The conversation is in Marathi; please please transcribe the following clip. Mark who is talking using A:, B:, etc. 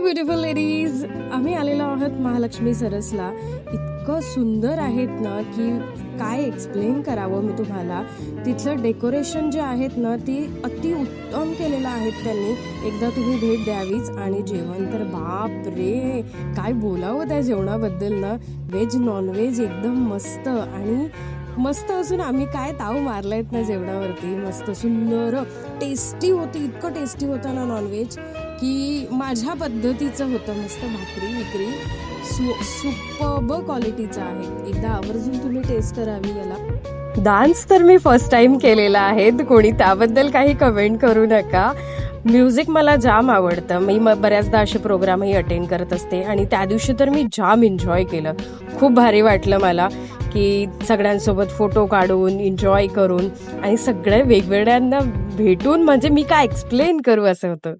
A: ब्युटिफुल लेडीज, आम्ही आलेलो आहोत महालक्ष्मी सरसला. इतकं सुंदर आहेत ना की काय एक्सप्लेन करावं मी तुम्हाला. तिथलं डेकोरेशन जे आहेत ना ती अति उत्तम केलेलं आहेत त्यांनी. एकदा तुम्ही भेट द्यावीच. आणि जेवण तर बाप रे, काय बोलावं त्या जेवणाबद्दल ना. व्हेज नॉनव्हेज एकदम मस्त आणि मस्त असून आम्ही काय ताव मारलायत ना जेवणावरती. मस्त सुंदर टेस्टी होती, इतकं टेस्टी होतं ना नॉनव्हेज की माझ्या पद्धतीचं होतं. मस्त भाकरी विक्री सुपर्ब क्वालिटीचं आहे. एकदा आवर्जून तुम्ही टेस्ट करावी याला. डान्स तर मी फर्स्ट टाइम केलेला आहे, कोणी त्याबद्दल काही कमेंट करू नका. म्युझिक मला जाम आवडतं. मी बऱ्याचदा असे प्रोग्रामही अटेंड करत असते आणि त्या दिवशी तर मी जाम एन्जॉय केलं. खूप भारी वाटलं मला की सगळ्यांसोबत फोटो काढून एन्जॉय करून आणि सगळ्या वेगवेगळ्यांना भेटून म्हणजे मी काय एक्सप्लेन करू असं होतं.